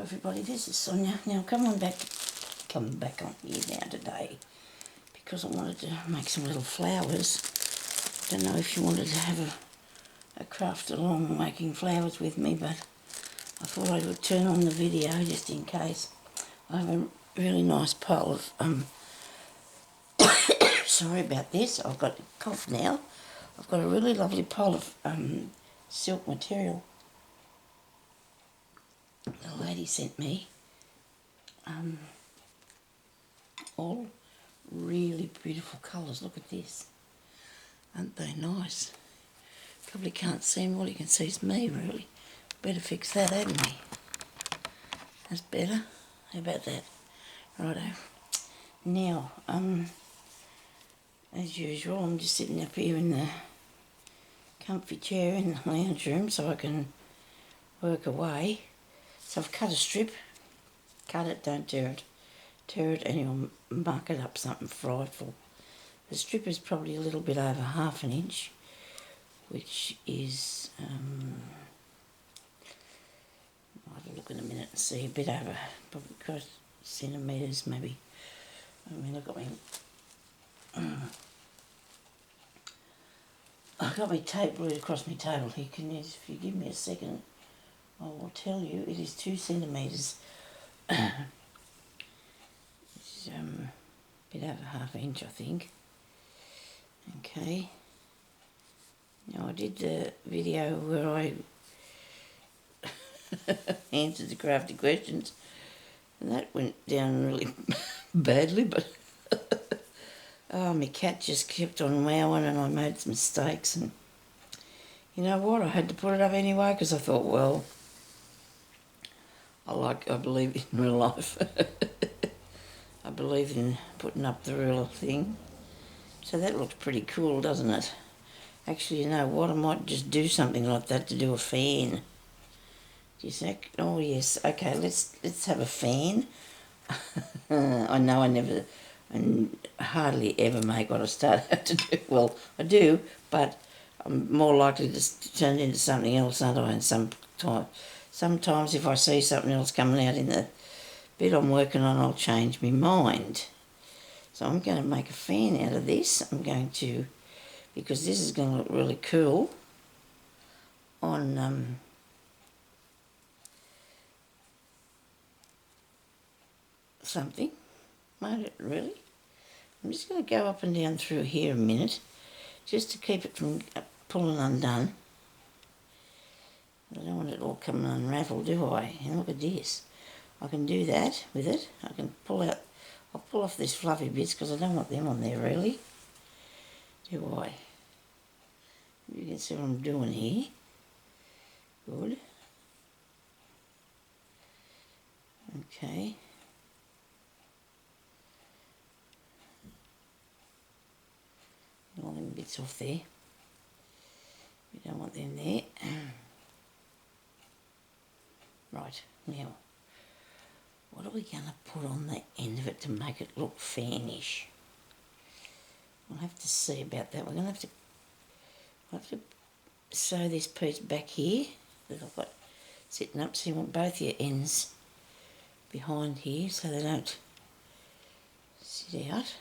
everybody, this is Sonya. Now coming back on here now today because I wanted to make some little flowers. Don't know if you wanted to have a craft along making flowers with me, but I thought I would turn on the video just in case. I have a really nice pile of sorry about this, I've got a cough now. I've got a really lovely pile of silk material the lady sent me, all really beautiful colours. Look at this, aren't they nice? Probably can't see them, all you can see is me really. Better fix that, hadn't we? That's better. How about that? Righto. Now, as usual, I'm just sitting up here in the comfy chair in the lounge room so I can work away. So I've cut a strip. Cut it, don't tear it. Tear it and you'll muck it up something frightful. The strip is probably a little bit over 1/2 inch, which is, I'll have a look in a minute and see, a bit over, probably across centimetres maybe. I mean, I've got my tape right across my table here. If you give me a second, I will tell you it is 2 centimetres. It's a bit over 1/2 inch, I think. Okay. Now I did the video where I answered the crafty questions, and that went down really badly, but oh, my cat just kept on wowing and I made some mistakes, and you know what, I had to put it up anyway because I thought, well, I believe in real life. I believe in putting up the real thing. So that looks pretty cool, doesn't it? Actually, you know what, I might just do something like that to do a fan. Do you think? Oh yes, okay, let's have a fan. I know I hardly ever make what I start out to do. Well, I do, but I'm more likely to turn it into something else, aren't I? And sometimes if I see something else coming out in the bit I'm working on, I'll change my mind. So I'm going to make a fan out of this. I'm going to, because this is going to look really cool on something, won't it really? I'm just going to go up and down through here a minute, just to keep it from pulling undone. I don't want it all coming unraveled, do I? And look at this. I can do that with it. I can I'll pull off these fluffy bits because I don't want them on there really. Do I? You can see what I'm doing here. Good. Okay. All them bits off there. You don't want them there. Right, now, what are we going to put on the end of it to make it look fanish? We'll have to see about that. We're going to have to sew this piece back here that I've got sitting up, so you want both your ends behind here so they don't sit out.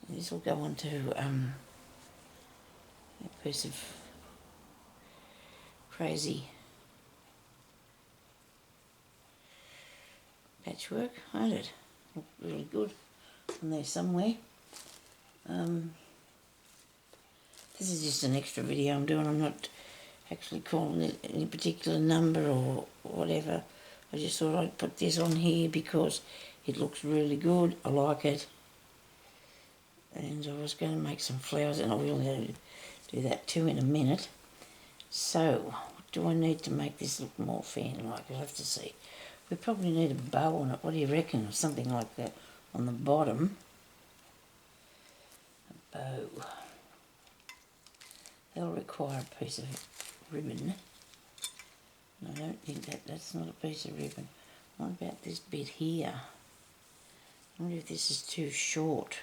And this will go onto a piece of crazy patchwork, won't it? Look really good on there somewhere. This is just an extra video I'm doing. I'm not actually calling it any particular number or whatever. I just thought I'd put this on here because it looks really good. I like it. And I was going to make some flowers, and I will do that too in a minute. So, what do I need to make this look more fan-like? I'll have to see. We probably need a bow on it. What do you reckon? Or something like that on the bottom. A bow. That'll require a piece of ribbon. And I don't think that's not a piece of ribbon. What about this bit here? I wonder if this is too short.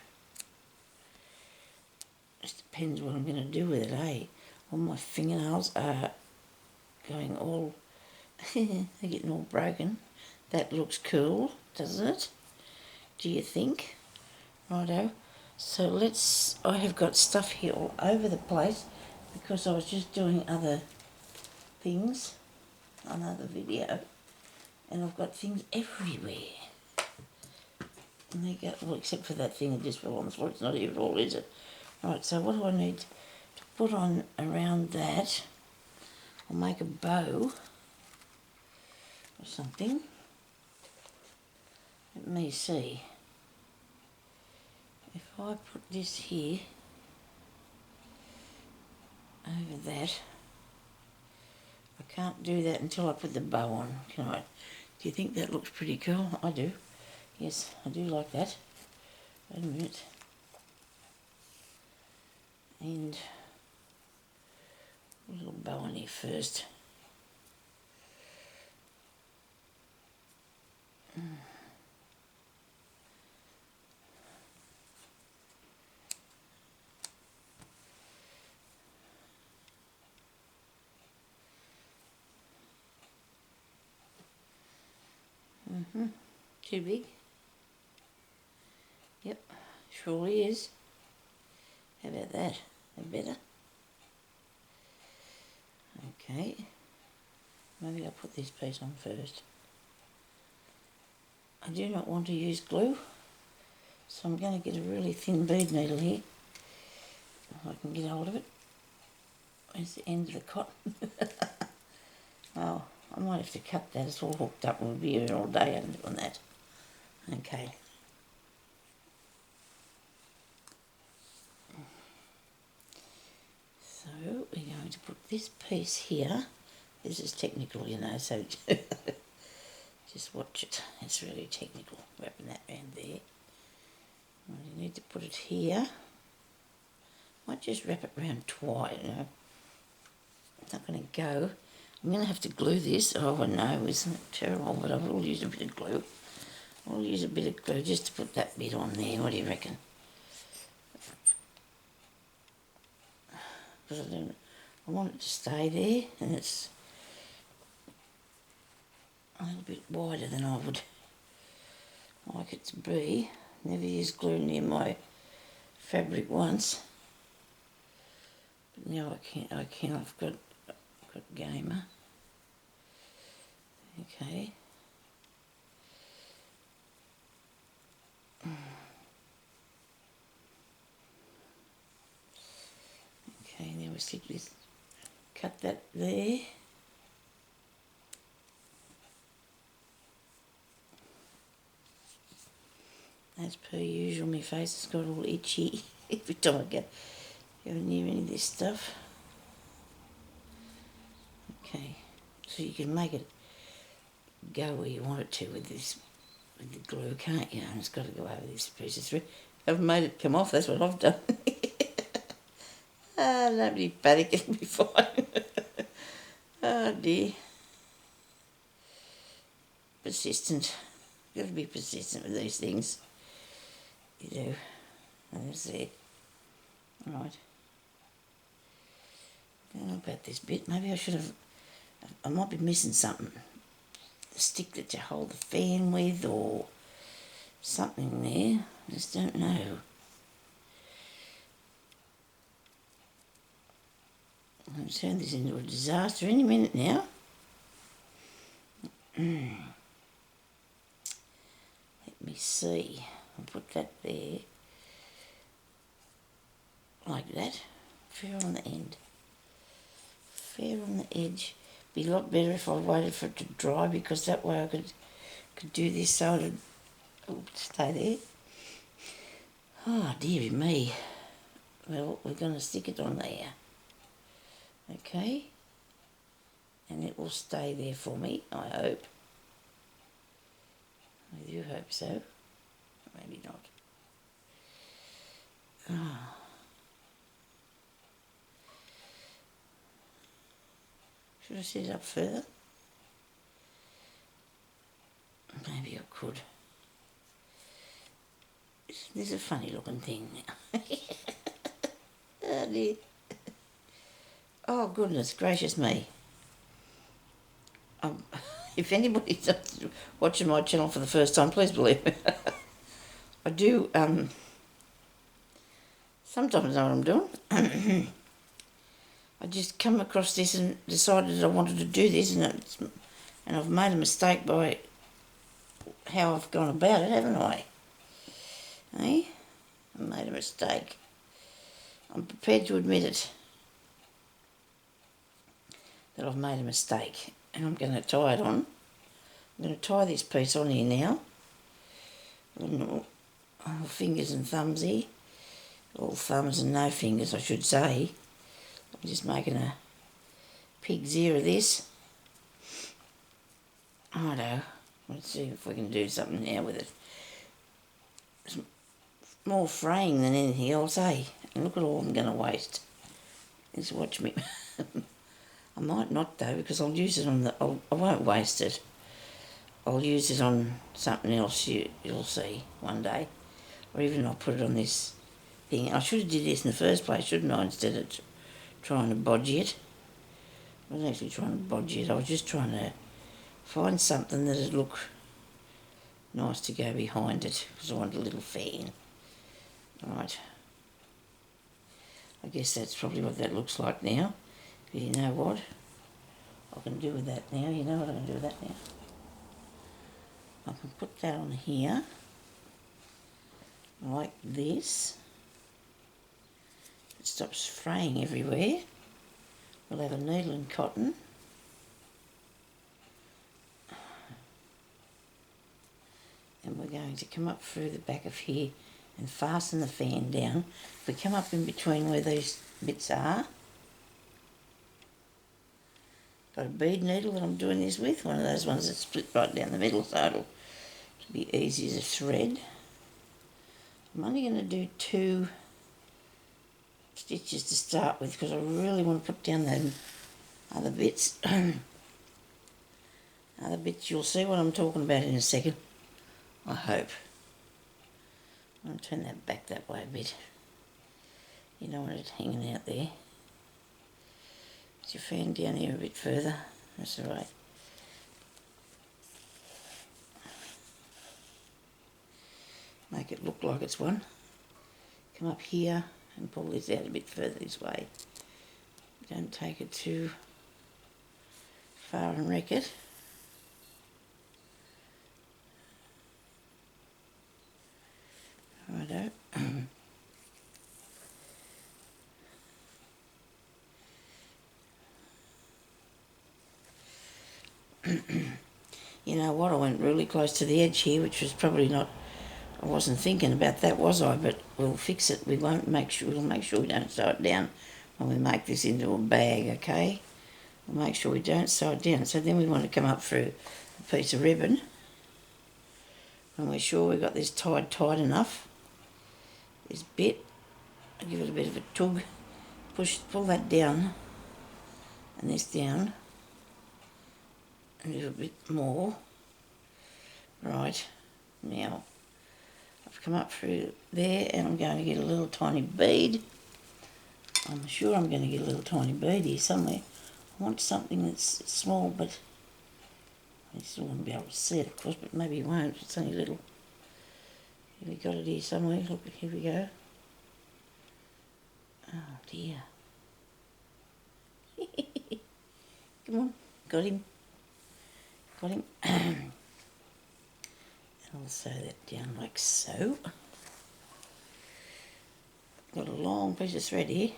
Just depends what I'm going to do with it, eh? All my fingernails are going all They're getting all broken. That looks cool, doesn't it? Do you think? Righto. So I have got stuff here all over the place because I was just doing other things on other video, and I've got things everywhere. And they go, well, except for that thing that just fell on the floor. It's not here at all, is it? Right, so what do I need to put on around that? I'll make a bow or something. Let me see. If I put this here over that, I can't do that until I put the bow on, can I? Do you think that looks pretty cool? I do. Yes, I do like that. Wait a minute. And put a little bow on here first. Too big? Yep, surely is. How about that? That better? Okay. Maybe I'll put this piece on first. I do not want to use glue, so I'm going to get a really thin bead needle here. If I can get hold of it. Where's the end of the cotton? Oh, I might have to cut that. It's all hooked up. We'll be here all day on that. Okay. So we're going to put this piece here. This is technical, you know, so just watch it. It's really technical, wrapping that around there. Well, you need to put it here. Might just wrap it around twice, you know. It's not going to go. I'm going to have to glue this. Oh, no, isn't it terrible? But I will use a bit of glue. I'll use a bit of glue just to put that bit on there. What do you reckon? Because I want it to stay there, and it's a little bit wider than I would like it to be. Never used glue near my fabric once. But now I can. I've got gamer. Okay. Okay, now we stick this, cut that there. As per usual, my face has got all itchy every time I go near any of this stuff. Okay, so you can make it go where you want it to with the glue, can't you? And it's got to go over this piece of thread. I haven't made it come off, that's what I've done. Nobody panic, it'll be fine. Oh dear. Persistent. You've got to be persistent with these things. You do. That's it. Right. I don't know about this bit. Maybe I should have... I might be missing something. The stick that you hold the fan with or something there. I just don't know. I'm going to turn this into a disaster any minute now. Let me see. I'll put that there. Like that. Fair on the end. Fair on the edge. Be a lot better if I waited for it to dry, because that way I could do this so it would stay there. Oh dear me. Well, we're going to stick it on there. Okay. And it will stay there for me, I hope. I do hope so. Maybe not. Oh. Should I set it up further? Maybe I could. This is a funny looking thing now. Oh dear. Oh goodness gracious me. if anybody's watching my channel for the first time, please believe me. I do sometimes know what I'm doing. I just come across this and decided I wanted to do this, and I've made a mistake by how I've gone about it, haven't I? Eh? I made a mistake. I'm prepared to admit it, that I've made a mistake, and I'm going to tie it on. I'm going to tie this piece on here now. All fingers and thumbs here. All thumbs and no fingers, I should say. I'm just making a pig's ear of this. Righto. Let's see if we can do something now with it. It's more fraying than anything else, eh? And look at all I'm going to waste. Just watch me. I might not though, because I'll use it on I won't waste it. I'll use it on something else you'll see one day. Or even I'll put it on this thing. I should have did this in the first place, shouldn't I, instead of trying to bodge it. I wasn't actually trying to bodge it, I was just trying to find something that'd look nice to go behind it, because I want a little fan. Right. I guess that's probably what that looks like now. But you know what? I can do with that now. You know what I can do with that now? I can put that on here, like this. It stops fraying everywhere. We'll have a needle and cotton. And we're going to come up through the back of here and fasten the fan down. If we come up in between where these bits are, got a bead needle that I'm doing this with, one of those ones that split right down the middle, so it'll be easy as a thread. I'm only going to do 2 stitches to start with, because I really want to put down those other bits. Other bits, you'll see what I'm talking about in a second, I hope. I'm going to turn that back that way a bit. You don't want it hanging out there. Put your fan down here a bit further. That's all right. Make it look like it's one. Come up here and pull this out a bit further this way. Don't take it too far and wreck it. Righto. You know what, I went really close to the edge here, which was probably not, I wasn't thinking about that, was I? But we'll fix it. We'll make sure we don't sew it down when we make this into a bag, okay? We'll make sure we don't sew it down. So then we want to come up through a piece of ribbon. When we're sure we've got this tied tight enough, this bit, I'll give it a bit of a tug, pull that down, and this down, a little bit more. Right, now I've come up through there and I'm going to get a little tiny bead. I'm sure I'm going to get a little tiny bead here somewhere. I want something that's small, but I still won't be able to see it, of course, but maybe you won't. It's only a little. Have we got it here somewhere? Look, here we go. Oh dear. Come on, got him. Got him. And I'll sew that down like so. Got a long piece of thread here.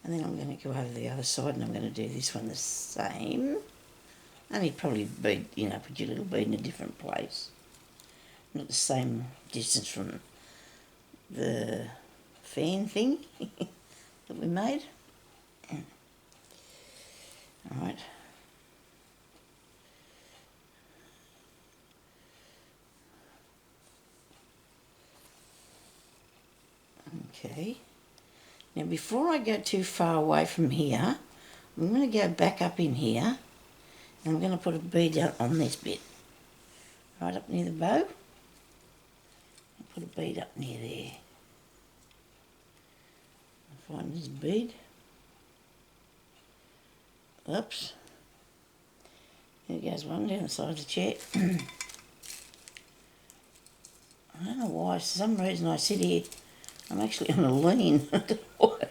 And then I'm going to go over the other side and I'm going to do this one the same. Only probably bead, put your little bead in a different place. Not the same distance from the fan thing that we made. Alright. Okay. Now before I go too far away from here, I'm going to go back up in here and I'm going to put a bead out on this bit. Right up near the bow. I'll put a bead up near there. I'll find this bead. Oops. Here goes one down the side of the chair. I don't know why, for some reason I sit here, I'm actually on a lean. I don't know why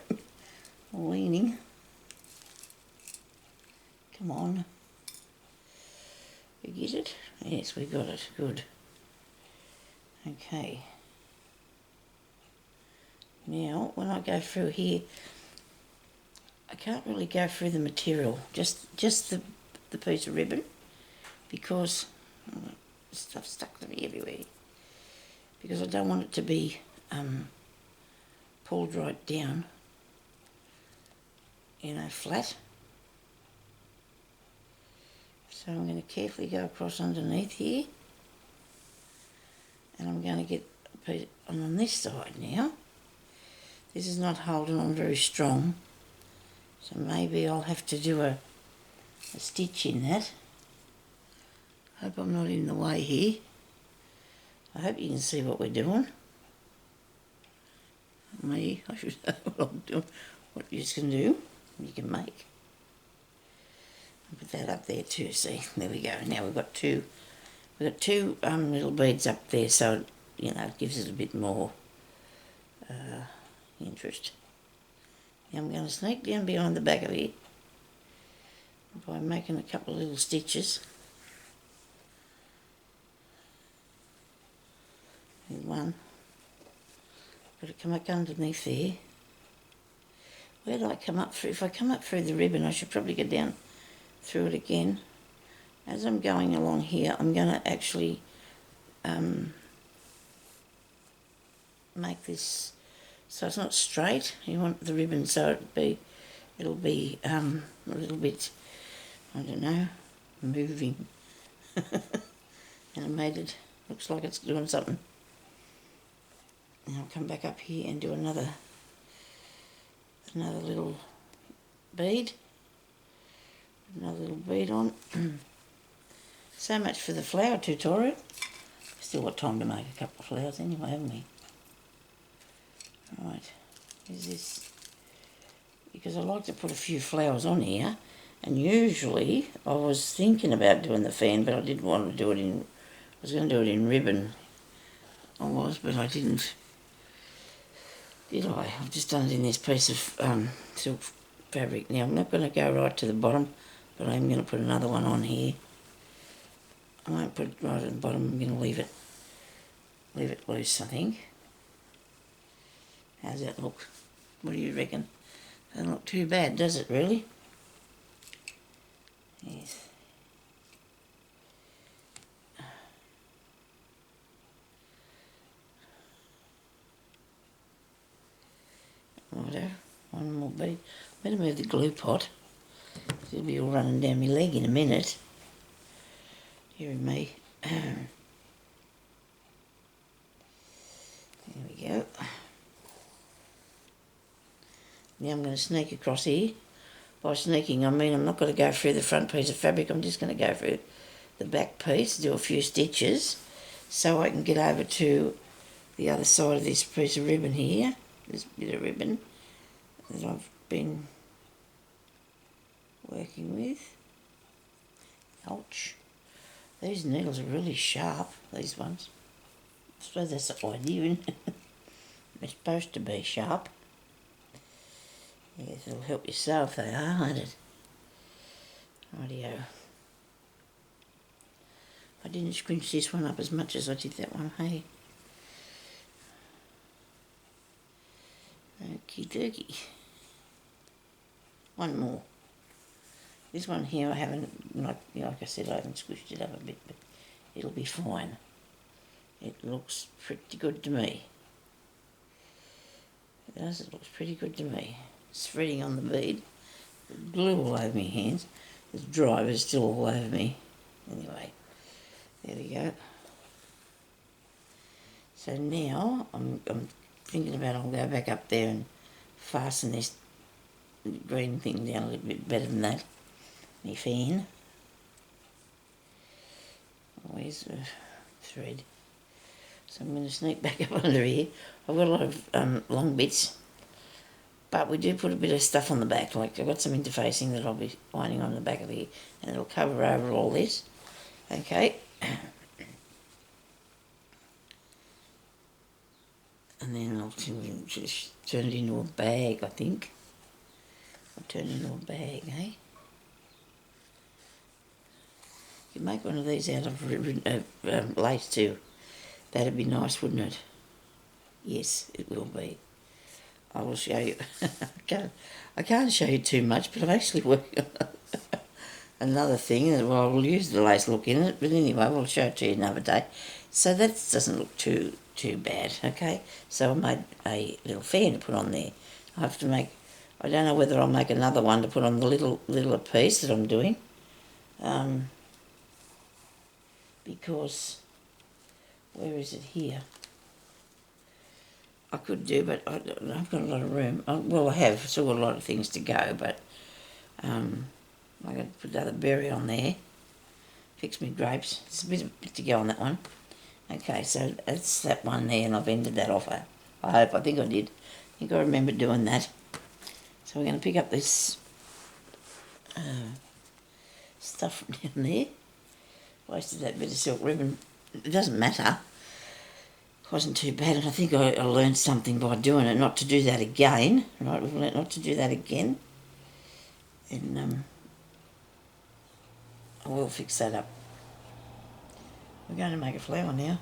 I'm leaning. Come on. We get it? Yes, we got it. Good. Okay. Now, when I go through here, I can't really go through the material, just the piece of ribbon, because stuff stuck to me everywhere. Because I don't want it to be pulled right down, flat. So I'm going to carefully go across underneath here, and I'm going to get a piece on this side now. This is not holding on very strong, so maybe I'll have to do a stitch in that. Hope I'm not in the way here. I hope you can see what we're doing. I should know what I'm doing, what you can do, you can make. I'll put that up there too, see, there we go. Now we've got two little beads up there, so it gives it a bit more interest. Now I'm going to sneak down behind the back of it by making a couple of little stitches. There's one. Got to come up underneath there. Where do I come up through? If I come up through the ribbon, I should probably go down through it again. As I'm going along here, I'm going to actually make this so it's not straight. You want the ribbon so it'll be a little bit, I don't know, moving. And I made it, looks like it's doing something. Now I'll come back up here and do another little bead. Another little bead on. So much for the flower tutorial. Still got time to make a couple of flowers anyway, haven't we? Right, is this, because I like to put a few flowers on here, and usually I was thinking about doing the fan, but I didn't want to do it I was going to do it in ribbon. I was, but I didn't. Did I? I've just done it in this piece of silk fabric. Now I'm not going to go right to the bottom, but I'm going to put another one on here. I won't put it right at the bottom, I'm going to leave it loose, I think. How's that look? What do you reckon? Doesn't look too bad, does it really? Yes. Righto, one more bead. Better move the glue pot. It'll be all running down my leg in a minute. Dear me. There we go. Now I'm going to sneak across here. By sneaking, I mean I'm not going to go through the front piece of fabric. I'm just going to go through the back piece, do a few stitches, so I can get over to the other side of this piece of ribbon here. This bit of ribbon that I've been working with. Ouch. These needles are really sharp, these ones. I suppose that's the idea, isn't it? They're supposed to be sharp. Yes, it'll help you sew if they are, won't it? Rightio. I didn't scrunch this one up as much as I did that one, hey? Okie dokie. One more. This one here I haven't, like I said, I haven't squished it up a bit, but it'll be fine. It looks pretty good to me. It does, it looks pretty good to me. Spreading on the bead. Glue all over my hands. It's dry, but it's still all over me. Anyway, there we go. So now I'm thinking about I'll go back up there and fasten this green thing down a little bit better than that. My fan. Where's the thread? So I'm going to sneak back up under here. I've got a lot of long bits But we do put a bit of stuff on the back, like I've got some interfacing that I'll be winding on the back of here, and it'll cover over all this. Okay. And then I'll just turn it into a bag, I think. I'll turn it into a bag, eh? You make one of these out of lace too. That'd be nice, wouldn't it? Yes, it will be. I will show you. I can't show you too much, but I'm actually working on another thing. Well, I will use the lace look in it, but anyway, we'll show it to you another day. So that doesn't look too bad, okay? So I made a little fan to put on there. I have to make, I don't know whether I'll make another one to put on the littler piece that I'm doing. Because, where is it here? I could do, but I've got a lot of room. Well, I have still got a lot of things to go, but I'm going to put another berry on there. Fix me grapes. There's a bit to go on that one. Okay, so that's that one there, and I've ended that off. I think I did. I think I remember doing that. So we're going to pick up this stuff from down there. Wasted that bit of silk ribbon. It doesn't matter. It wasn't too bad, and I think I learned something by doing it, not to do that again. Right, we've learnt not to do that again. And I will fix that up. We're going to make a flower now.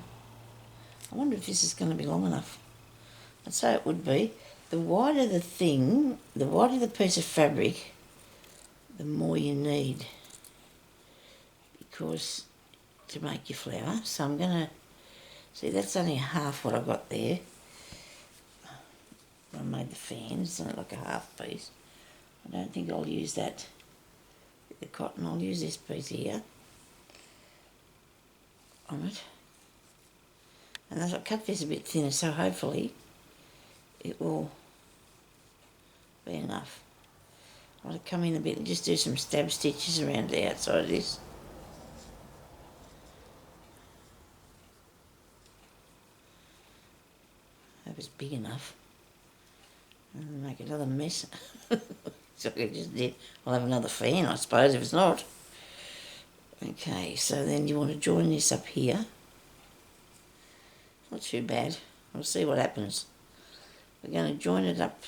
I wonder if this is going to be long enough. I'd say it would be. The wider the thing, the wider the piece of fabric, the more you need. Because to make your flower. So I'm going to, see that's only half what I got there. I made the fan, it's not like a half piece. I don't think I'll use that with the cotton. I'll use this piece here on it. And I'll cut this a bit thinner, so hopefully it will be enough. I'll come in a bit and just do some stab stitches around the outside of this. Hope it's big enough. And make another mess. So I just did. I'll have another fan, I suppose, if it's not. Okay, so then you want to join this up here. Not too bad. We'll see what happens. We're going to join it up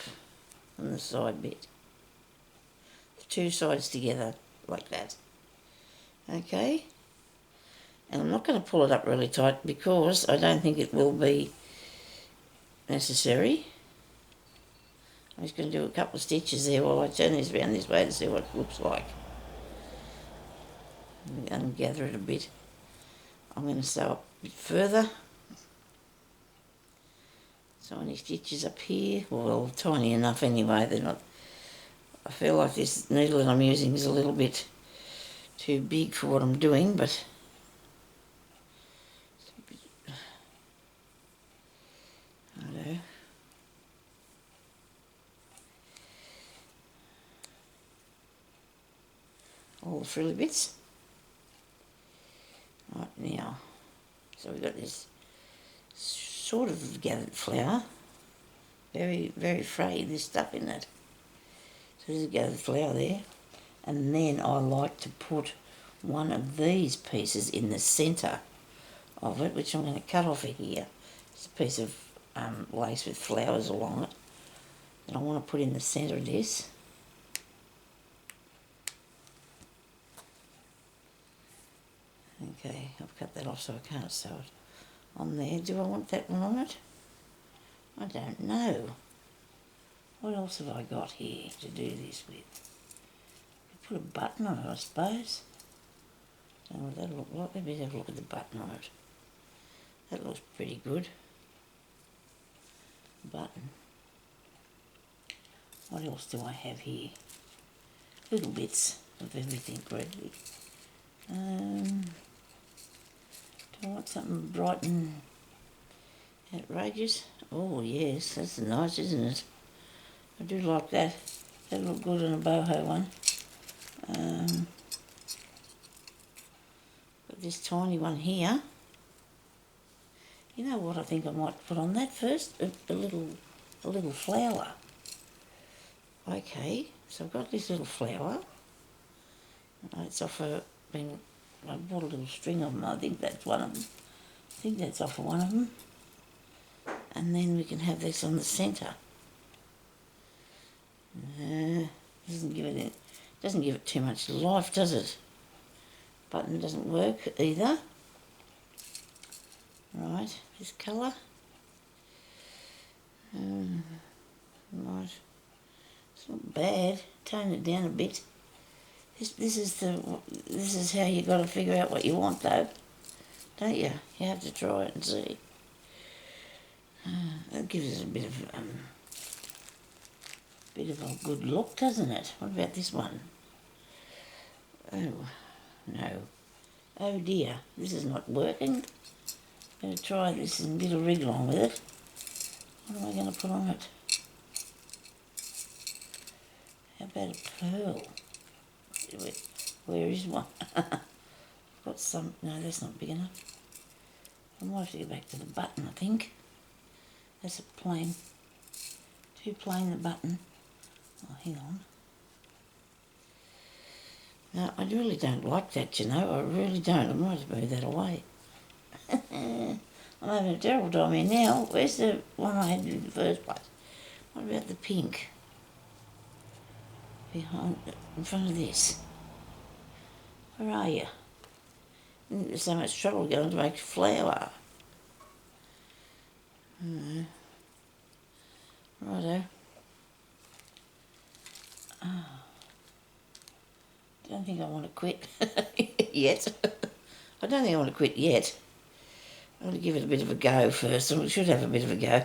on the side bit. The two sides together, like that. Okay? And I'm not going to pull it up really tight because I don't think it will be necessary. I'm just going to do a couple of stitches there while I turn this around this way to see what it looks like. And gather it a bit. I'm going to sew up a bit further. So any stitches up here, well, tiny enough anyway, they're not, I feel like this needle that I'm using is a little bit too big for what I'm doing, but I don't know. All the frilly bits. Right now, so we've got this sort of gathered flower, very, very frayed, there's stuff in it. So there's a gathered flower there, and then I like to put one of these pieces in the centre of it, which I'm going to cut off of here. It's a piece of lace with flowers along it that I want to put in the centre of this. Okay, I've cut that off so I can't sew it on there. Do I want that one on it? I don't know. What else have I got here to do this with? Put a button on it, I suppose. Don't know what that'll look like. Maybe have a look at the button on it. That looks pretty good. Button. What else do I have here? Little bits of everything, really. Do I want something bright and outrageous? Oh yes, that's nice, isn't it? I do like that. That'll look good on a boho one. Got this tiny one here. You know what I think I might put on that first? A little flower. Okay, so I've got this little flower. It's off I bought a little string of them. I think that's one of them. I think that's off of one of them. And then we can have this on the centre. Doesn't give it too much life, does it? Button doesn't work either. Right, this colour. Right, it's not bad. Tone it down a bit. This is how you got to figure out what you want, though, don't you? You have to try it and see. That gives it a bit of a good look, doesn't it? What about this one? Oh no! Oh dear, this is not working. I'm going to try this and get a rig along with it. What am I going to put on it? How about a pearl? Where is one? I've got some. No, that's not big enough. I might have to go back to the button, I think. That's a plain. Too plain, the button. Oh, hang on. No, I really don't like that, you know. I really don't. I might have moved that away. I'm having a terrible time here now. Where's the one I had in the first place? What about the pink? Behind, in front of this. Where are you? There's so much trouble going to make a flower. Righto. Don't think I want to quit yet. I don't think I want to quit yet. I want to give it a bit of a go first. I should have a bit of a go.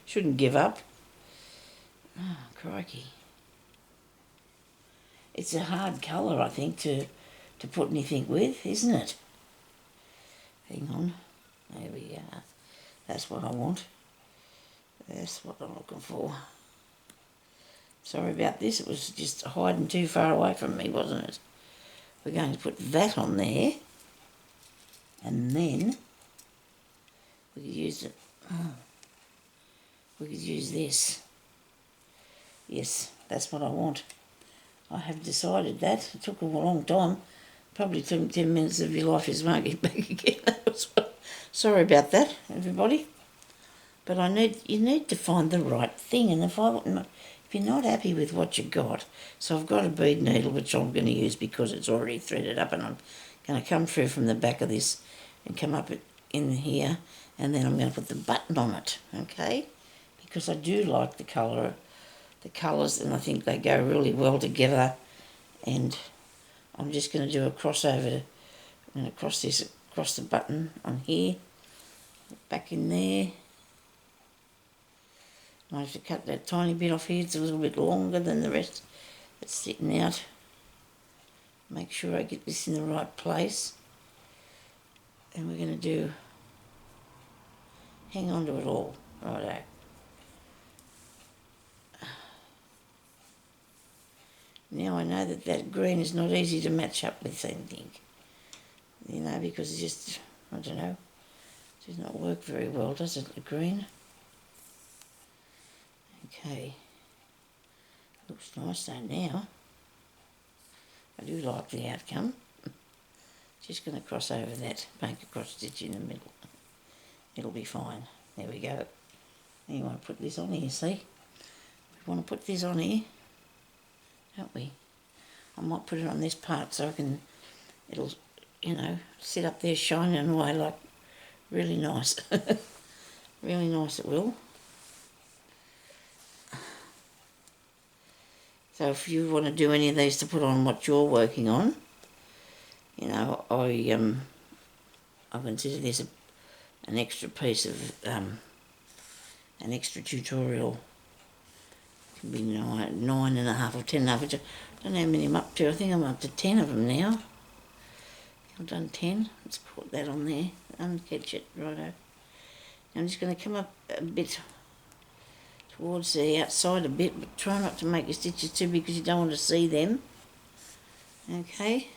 Shouldn't give up. Oh, crikey. It's a hard colour, I think, to put anything with, isn't it? Hang on. There we are. That's what I want. That's what I'm looking for. Sorry about this. It was just hiding too far away from me, wasn't it? We're going to put that on there. And then we could use it. We could use this. Yes, that's what I want. I have decided that. It took a long time. Probably took 10 minutes of your life is won't get back again. Sorry about that, everybody. But you need to find the right thing. And if you're not happy with what you got, so I've got a bead needle which I'm going to use because it's already threaded up, and I'm going to come through from the back of this and come up in here, and then I'm going to put the button on it, okay? Because I do like the colours, and I think they go really well together. And I'm just going to do a crossover. I'm going to cross the button on here, back in there. I have to cut that tiny bit off here. It's a little bit longer than the rest that's sitting out. Make sure I get this in the right place. And we're going to hang on to it all. Righto. Now I know that green is not easy to match up with anything. You know, because it's just, I don't know, it does not work very well, does it, the green? Okay. Looks nice though now. I do like the outcome. Just going to cross over that, make a cross stitch in the middle. It'll be fine. There we go. Now you want to put this on here, see? We want to put this on here, don't we? I might put it on this part so it'll, you know, sit up there shining away like really nice. Really nice it will. So if you want to do any of these to put on what you're working on, you know, I consider this an extra piece of, an extra tutorial. It can be 9.5 or 10.5, which I don't know how many I'm up to. I think I'm up to 10 of them now. I've done 10. Let's put that on there. Uncatch it, righto. I'm just going to come up a bit towards the outside a bit, but try not to make your stitches too big because you don't want to see them. Okay.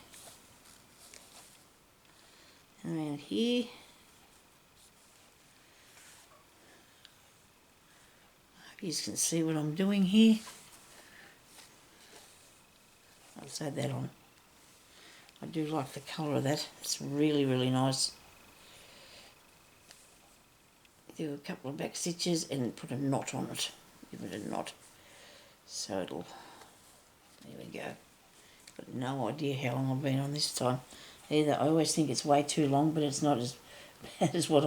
Around here. I hope you can see what I'm doing here. I'll sew that on. I do like the colour of that. It's really, really nice. Do a couple of back stitches and put a knot on it. Give it a knot. So it'll... There we go. Got no idea how long I've been on this time. Either I always think it's way too long, but it's not as bad as what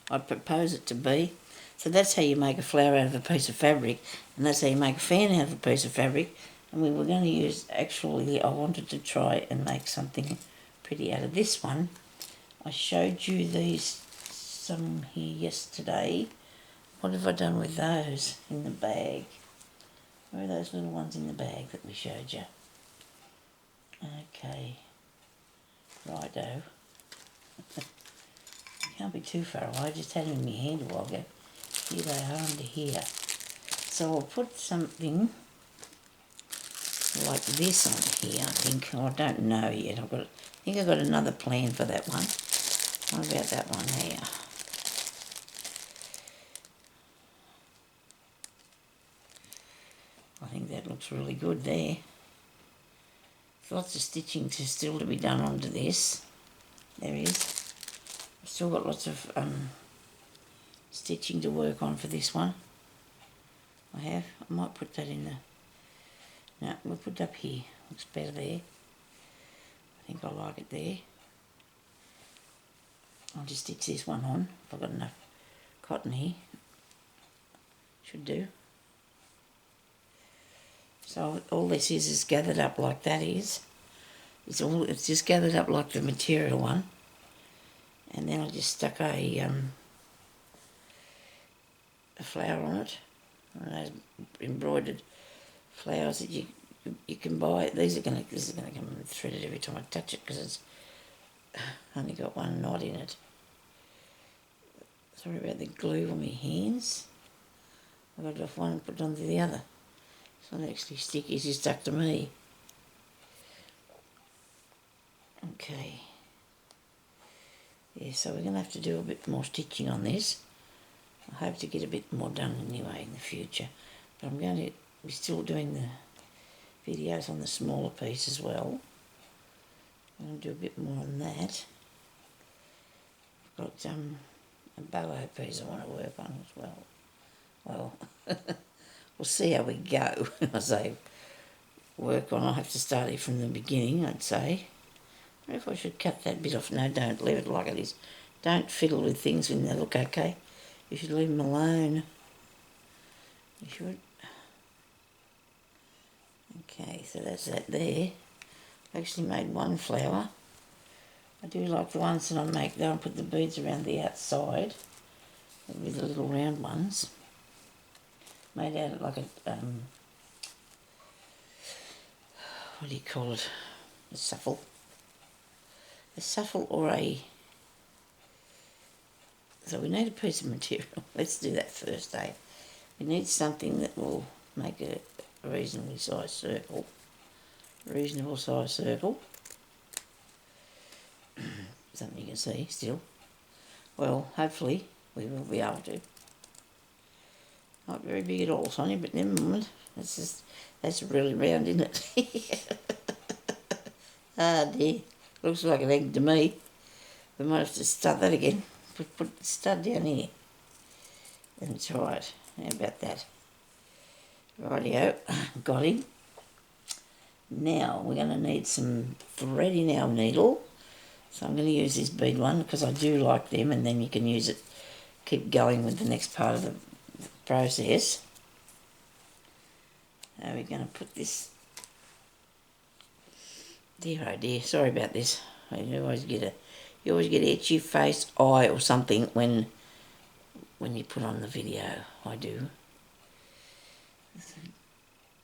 I propose it to be. So that's how you make a flower out of a piece of fabric, and that's how you make a fan out of a piece of fabric. And we were going to use, actually, I wanted to try and make something pretty out of this one. I showed you these, some here yesterday. What have I done with those in the bag? Where are those little ones in the bag that we showed you? Okay, righto. Can't be too far away, I just had them in my hand a while ago. Here they are under here. So I'll put something like this on here, I think. Oh, I don't know yet. I think I've got another plan for that one. What about that one there? I think that looks really good there. Lots of stitching still to be done onto this. There is. I've still got lots of stitching to work on for this one. I might put that in the... No, we'll put it up here. Looks better there. I think I like it there. I'll just stitch this one on if I've got enough cotton here. Should do. So all this is gathered up like that is. It's just gathered up like the material one. And then I just stuck a flower on it. One of those embroidered flowers that you can buy. This is gonna come threaded every time I touch it because it's only got one knot in it. Sorry about the glue on my hands. I got it off one and put it onto the other. It's not actually sticky, it's just stuck to me. Okay. Yeah, so we're going to have to do a bit more stitching on this. I hope to get a bit more done anyway in the future. But I'm going to be still doing the videos on the smaller piece as well. I'm going to do a bit more on that. I've got a boho piece I want to work on as well. Well, we'll see how we go. I say work on, I'll have to start it from the beginning, I'd say. I wonder if I should cut that bit off. No, don't. Leave it like it is. Don't fiddle with things when they look okay. You should leave them alone. You should. Okay, so that's that there. I actually made one flower. I do like the ones that I make though, and put the beads around the outside with the little round ones. Made out of like a, what do you call it? A suffle. A suffle or a... So we need a piece of material. Let's do that first, eh? We need something that will make a reasonably sized circle. Reasonable sized circle. Something you can see still. Well, hopefully we will be able to. Not very big at all, Sonya, but never mind. That's really round, isn't it? Ah dear. Looks like an egg to me. We might have to start that again. Put the stud down here. And try it. How about that? Rightio. Got him. Now we're going to need some thread in our needle. So I'm going to use this bead one because I do like them, and then you can use it, keep going with the next part of the process. Now we're going to put this... Dear oh dear, sorry about this. You always get an itchy face, eye or something when you put on the video. I do.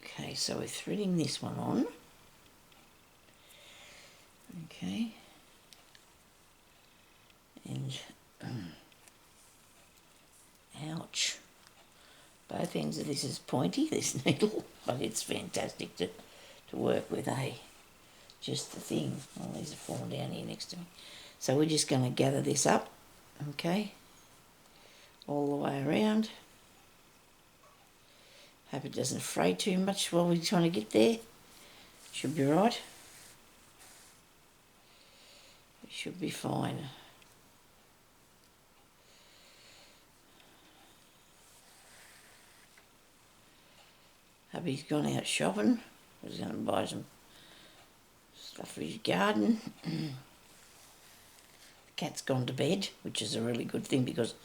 Okay, so we're threading this one on. Okay. And ouch. Both ends of this is pointy, this needle, but it's fantastic to work with, eh? Just the thing. All these are falling down here next to me. So we're just going to gather this up, okay, all the way around. Hope it doesn't fray too much while we're trying to get there. Should be right. It should be fine. Hubby's gone out shopping. He's going to buy some stuff for his garden. The cat's gone to bed, which is a really good thing because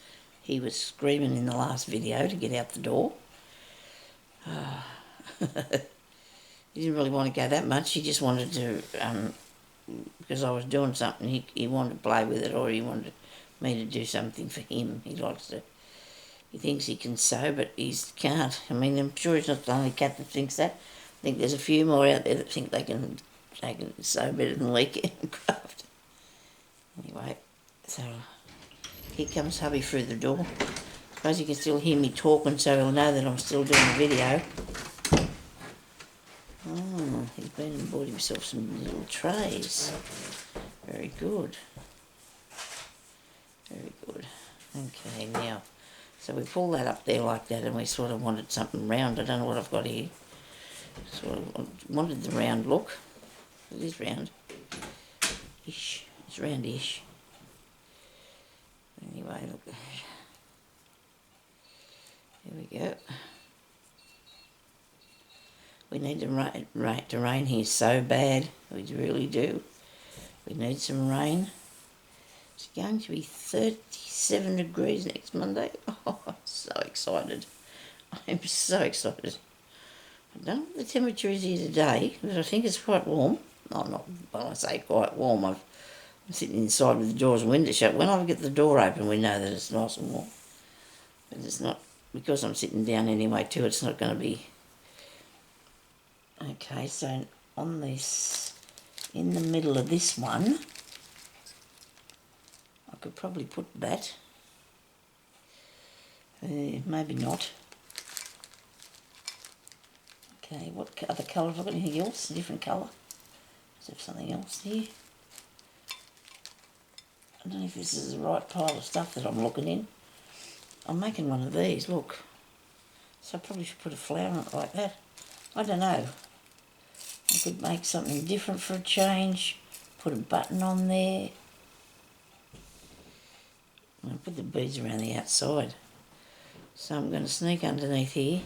he was screaming in the last video to get out the door. He didn't really want to go that much. He just wanted to, because I was doing something, he wanted to play with it, or he wanted me to do something for him. He thinks he can sew, but he can't. I mean, I'm sure he's not the only cat that thinks that. I think there's a few more out there that think they can sew better than we can craft. Anyway, so here comes hubby through the door. I suppose you can still hear me talking, so he'll know that I'm still doing the video. Oh, he's been and bought himself some little trays. Very good. Very good. Okay, now, so we pull that up there like that, and we sort of wanted something round. I don't know what I've got here. Sort of wanted the round look. It is round-ish. It's round-ish. Anyway, look. Here we go. We need to rain here so bad. We really do. We need some rain. It's going to be 37 degrees next Monday. Oh, I'm so excited. I'm so excited. I don't know what the temperature is here today, but I think it's quite warm. Oh, not, well, I say quite warm. I'm sitting inside with the doors and windows shut. When I get the door open, we know that it's nice and warm. But it's not, because I'm sitting down anyway too, it's not going to be... Okay, so on this, in the middle of this one, I could probably put that. Maybe not. Okay, what other colour have I got? Anything else? A different colour? Is there something else here? I don't know if this is the right pile of stuff that I'm looking in. I'm making one of these, look. So I probably should put a flower on it like that. I don't know. I could make something different for a change. Put a button on there. I'll put the beads around the outside. So I'm going to sneak underneath here.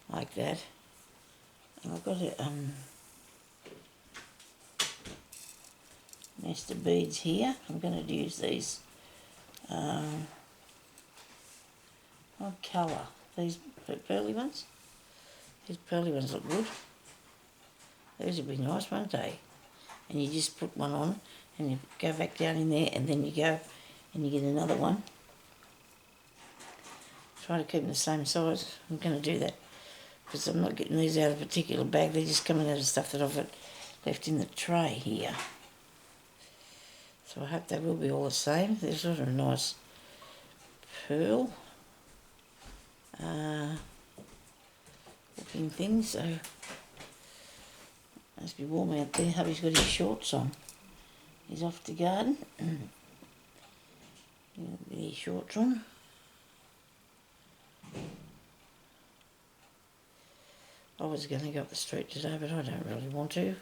Like that. And I've got a nest of beads here. I'm going to use these. What colour? These pearly ones? These pearly ones look good. These would be nice, won't they? And you just put one on and you go back down in there, and then you go and you get another one. Try to keep them the same size. I'm going to do that because I'm not getting these out of a particular bag. They're just coming out of stuff that I've got left in the tray here. So I hope they will be all the same. They're sort of a nice pearl looking thing, so must be warm out there. Hubby's got his shorts on. He's off to garden. Get his shorts on. I was going to go up the street today, but I don't really want to.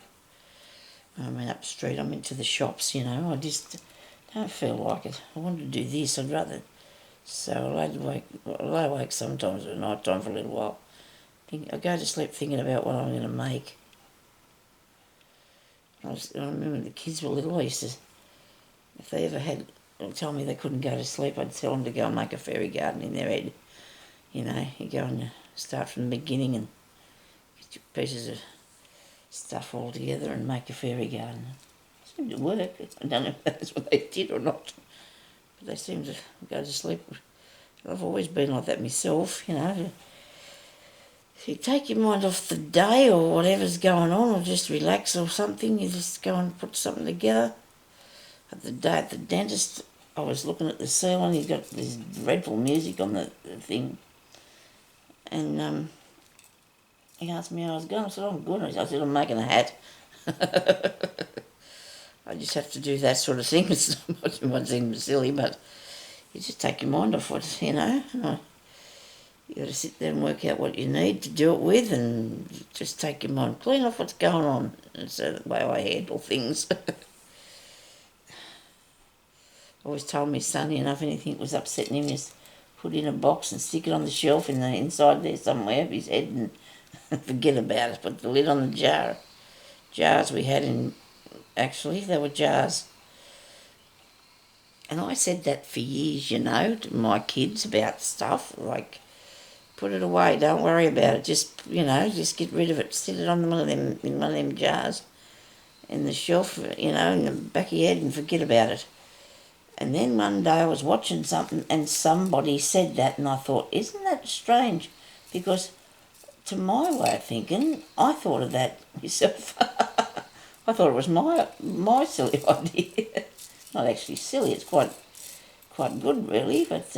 I mean, up the street, I'm into the shops, you know. I just don't feel like it. I want to do this. I'd rather... So I lay awake sometimes at night time for a little while. I go to sleep thinking about what I'm going to make. I remember when the kids were little, I used to, if they ever had, tell me they couldn't go to sleep, I'd tell them to go and make a fairy garden in their head. You know, you go and start from the beginning and get your pieces of stuff all together and make a fairy garden. It seemed to work. I don't know if that's what they did or not, but they seem to go to sleep. I've always been like that myself, you know. If you take your mind off the day or whatever's going on, or just relax or something, you just go and put something together. At the day at the dentist, I was looking at the ceiling. He's got this dreadful music on the thing. And he asked me how I was going. I said, I'm good. I said, I'm making a hat. I just have to do that sort of thing. It's not, it might seem silly, but you just take your mind off it, you know. You got to sit there and work out what you need to do it with, and just take your mind clean off what's going on. That's the way I handle things. Always told me son, if anything was upsetting him, just put it in a box and stick it on the shelf in the inside there somewhere of his head and forget about it. Put the lid on the jar. Jars we had in, actually, they were jars. And I said that for years, to my kids about stuff, like, put it away, don't worry about it, just get rid of it, sit it on in one of them jars in the shelf, in the back of your head and forget about it. And then one day I was watching something and somebody said that, and I thought, isn't that strange? Because to my way of thinking, I thought of that myself. I thought it was my silly idea. Not actually silly, it's quite good really, but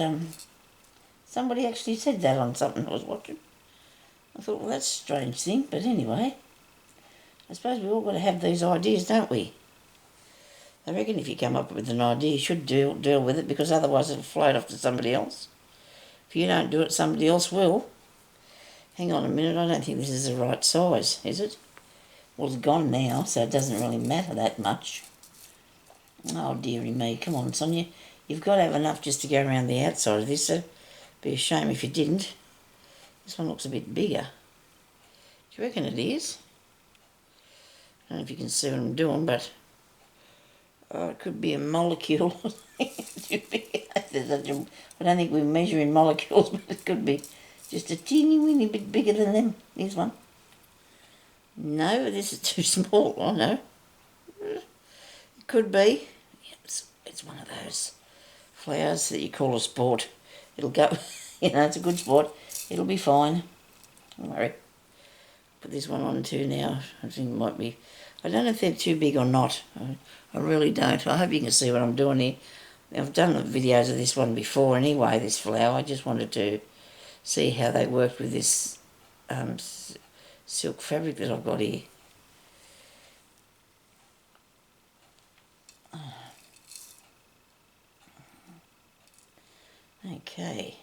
somebody actually said that on something I was watching. I thought, well, that's a strange thing, but anyway, I suppose we all got to have these ideas, don't we? I reckon if you come up with an idea, you should deal with it, because otherwise it'll float off to somebody else. If you don't do it, somebody else will. Hang on a minute, I don't think this is the right size, is it? Well, it's gone now, so it doesn't really matter that much. Oh, dearie me, come on, Sonia. You've got to have enough just to go around the outside of this, so it'd be a shame if you didn't. This one looks a bit bigger. Do you reckon it is? I don't know if you can see what I'm doing, but it could be a molecule. I don't think we measure in molecules, but it could be just a teeny weeny bit bigger than them. Here's one. No, this is too small, I know. It could be. It's one of those flowers that you call a sport. It'll go, it's a good sport. It'll be fine. Don't worry. Put this one on too now. I think it might be. I don't know if they're too big or not. I really don't. I hope you can see what I'm doing here. I've done videos of this one before anyway, this flower. I just wanted to see how they worked with this silk fabric that I've got here. Okay.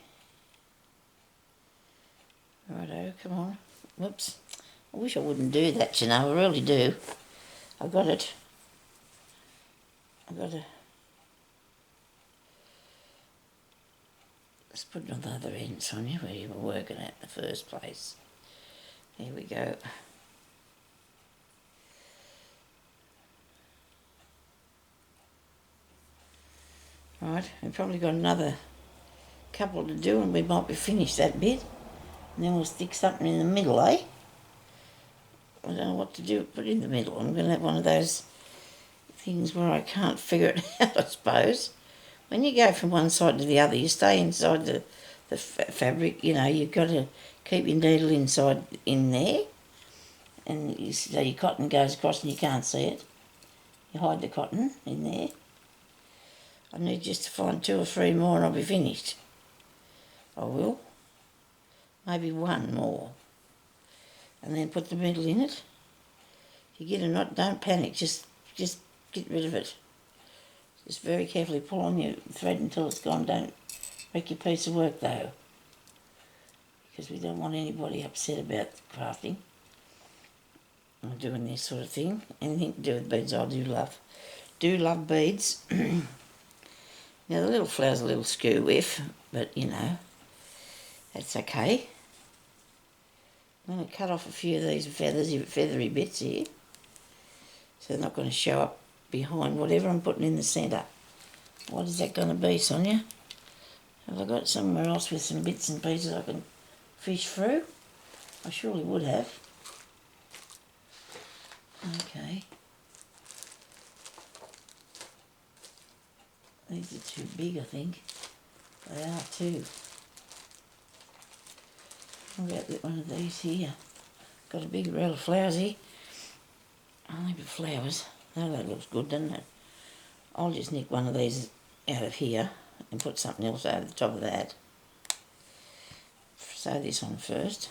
Righto, come on. Whoops. I wish I wouldn't do that, I really do. I got it. Let's put it on the other end, Sonia, where you were working at in the first place. Here we go. Right, we've probably got another couple to do and we might be finished that bit. And then we'll stick something in the middle, eh? I don't know what to do, put in the middle. I'm going to have one of those things where I can't figure it out, I suppose. When you go from one side to the other, you stay inside the fabric, you've got to keep your needle inside in there. And so your cotton goes across and you can't see it. You hide the cotton in there. I need just to find 2 or 3 more and I'll be finished. I will. Maybe 1 more. And then put the middle in it. If you get a knot, don't panic, just get rid of it. Just very carefully pull on your thread until it's gone. Don't wreck your piece of work though, because we don't want anybody upset about crafting or doing this sort of thing. Anything to do with beads I do love beads. Now the little flower's a little skew with, but that's okay. I'm going to cut off a few of these feathery bits here, so they're not going to show up behind whatever I'm putting in the centre. What is that going to be, Sonia? Have I got somewhere else with some bits and pieces I can fish through? I surely would have. Okay. These are too big, I think. They are too. What about one of these here? Got a big roll of flowers here. Only the flowers. Oh, that looks good, doesn't it? I'll just nick one of these out of here and put something else over the top of that. Sew this on first.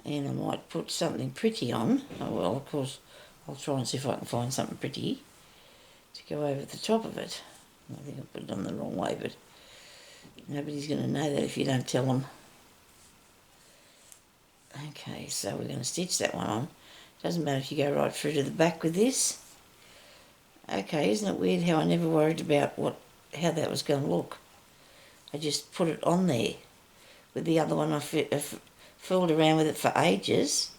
And I might put something pretty on. Oh well, of course, I'll try and see if I can find something pretty to go over the top of it. I think I put it on the wrong way, but Nobody's going to know that if you don't tell them. Okay, so we're going to stitch that one on. Doesn't matter if you go right through to the back with this. Okay, isn't it weird how I never worried about how that was going to look? I just put it on there. With the other one, I fooled around with it for ages.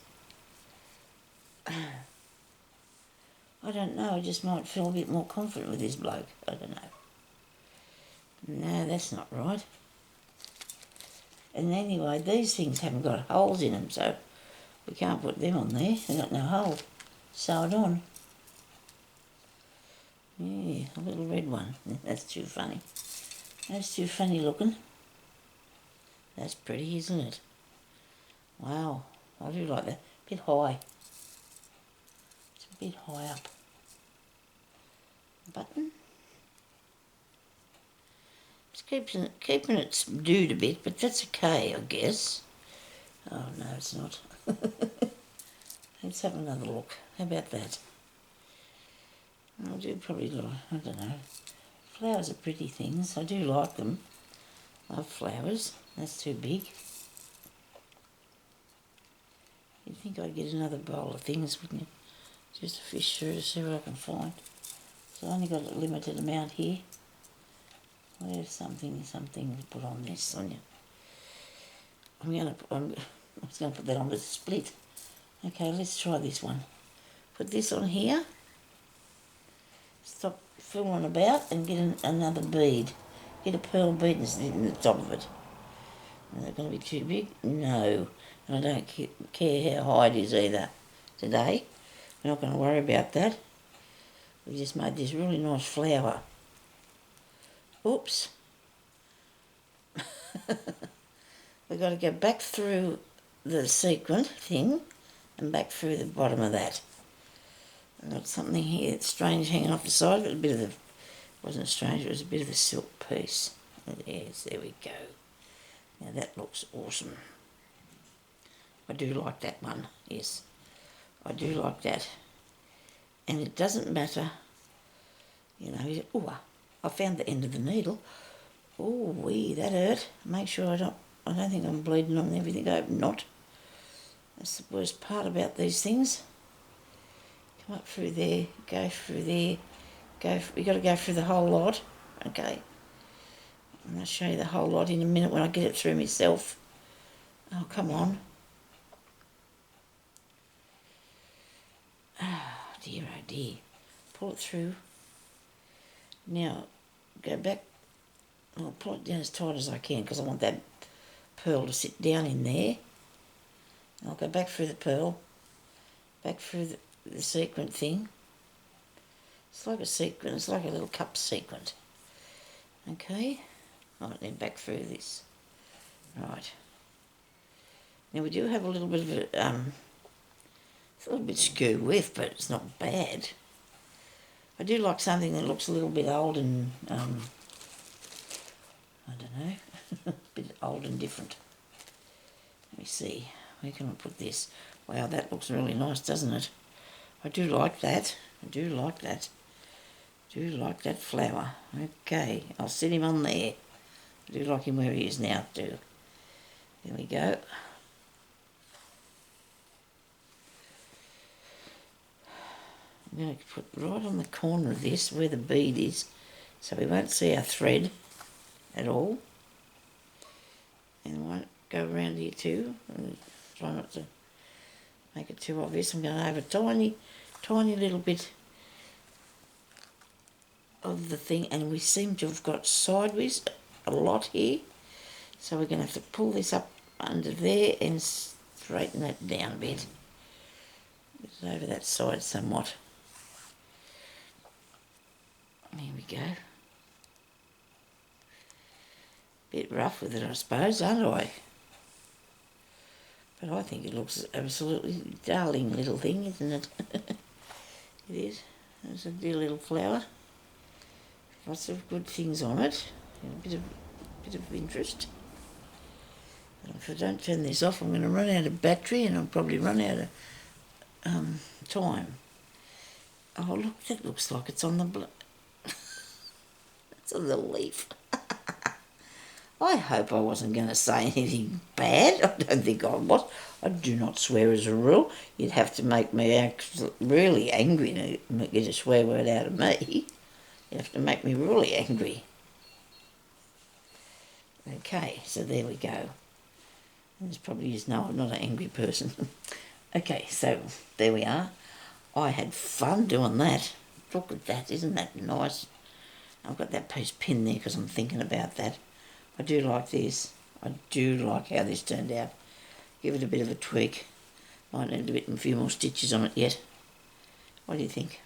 I don't know, I just might feel a bit more confident with this bloke. I don't know. No, that's not right. And anyway, these things haven't got holes in them, so we can't put them on there. They've got no hole. Sew it on. Yeah, a little red one. That's too funny. That's too funny looking. That's pretty, isn't it? Wow, I do like that. A bit high. It's a bit high up. Button. It's keeping it subdued a bit, but that's okay, I guess. Oh, no, it's not. Let's have another look. How about that? I do probably like, I don't know. Flowers are pretty things. I do like them. Love flowers. That's too big. You'd think I'd get another bowl of things, wouldn't you? Just to fish through to see what I can find. So I only got a limited amount here. Where's something to put on this, Sonia? I was going to put that on with a split. Okay, let's try this one. Put this on here. Stop fooling about and get another bead. Get a pearl bead and stick it in the top of it. Is that going to be too big? No. And I don't care how high it is either today. We're not going to worry about that. We just made this really nice flower. Oops. We've got to go back through the sequin thing and back through the bottom of that. I've got something here that's strange hanging off the side. It was a bit of it wasn't strange, it was a bit of a silk piece. Yes, there we go. Now that looks awesome. I do like that one, yes. I do like that. And it doesn't matter, you know, oh, I found the end of the needle. Oh, wee, that hurt. Make sure I don't think I'm bleeding on everything. I hope not. That's the worst part about these things. Come up through there, go through there, you got to go through the whole lot, okay? And I'll show you the whole lot in a minute when I get it through myself. Oh, come on. Oh, dear, oh dear. Pull it through. Now, go back. I'll pull it down as tight as I can because I want that pearl to sit down in there. I'll go back through the pearl, back through the sequin thing. It's like a sequin, it's like a little cup sequin. Okay, right, then back through this. Right. Now we do have a little bit of a, it's a little bit skew with, but it's not bad. I do like something that looks a little bit old and, I don't know, a bit old and different. Let me see, where can I put this? Wow, that looks really nice, doesn't it? I do like that. I do like that. I do like that flower. Okay, I'll set him on there. I do like him where he is now too. There we go. I'm going to put right on the corner of this where the bead is so we won't see our thread at all. And I won't go around here too. Try not to make it too obvious. I'm going to have a tiny little bit of the thing, and we seem to have got sideways a lot here. So we're going to have to pull this up under there and straighten that down a bit. It's over that side somewhat. There we go. Bit rough with it, I suppose, aren't I? But I think it looks absolutely darling little thing, isn't it? It is. It's a dear little flower. Lots of good things on it. A bit of interest. And if I don't turn this off, I'm going to run out of battery and I'll probably run out of time. Oh, look, that looks like it's on the it's on the leaf. I hope I wasn't going to say anything bad. I don't think I was. I do not swear as a rule. You'd have to make me really angry to get a swear word out of me. You have to make me really angry. Okay, so there we go. This probably is no, I'm not an angry person. Okay, so there we are. I had fun doing that. Look at that, isn't that nice? I've got that piece pinned there because I'm thinking about that. I do like this. I do like how this turned out. Give it a bit of a tweak. Might need a few more stitches on it yet. What do you think?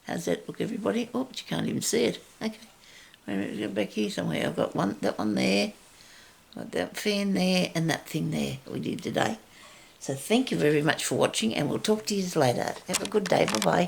How's that look, everybody? Oh, but you can't even see it. Okay. Wait a minute, go back here somewhere. I've got that one there. Got that fan there and that thing there we did today. So thank you very much for watching, and we'll talk to you later. Have a good day. Bye-bye.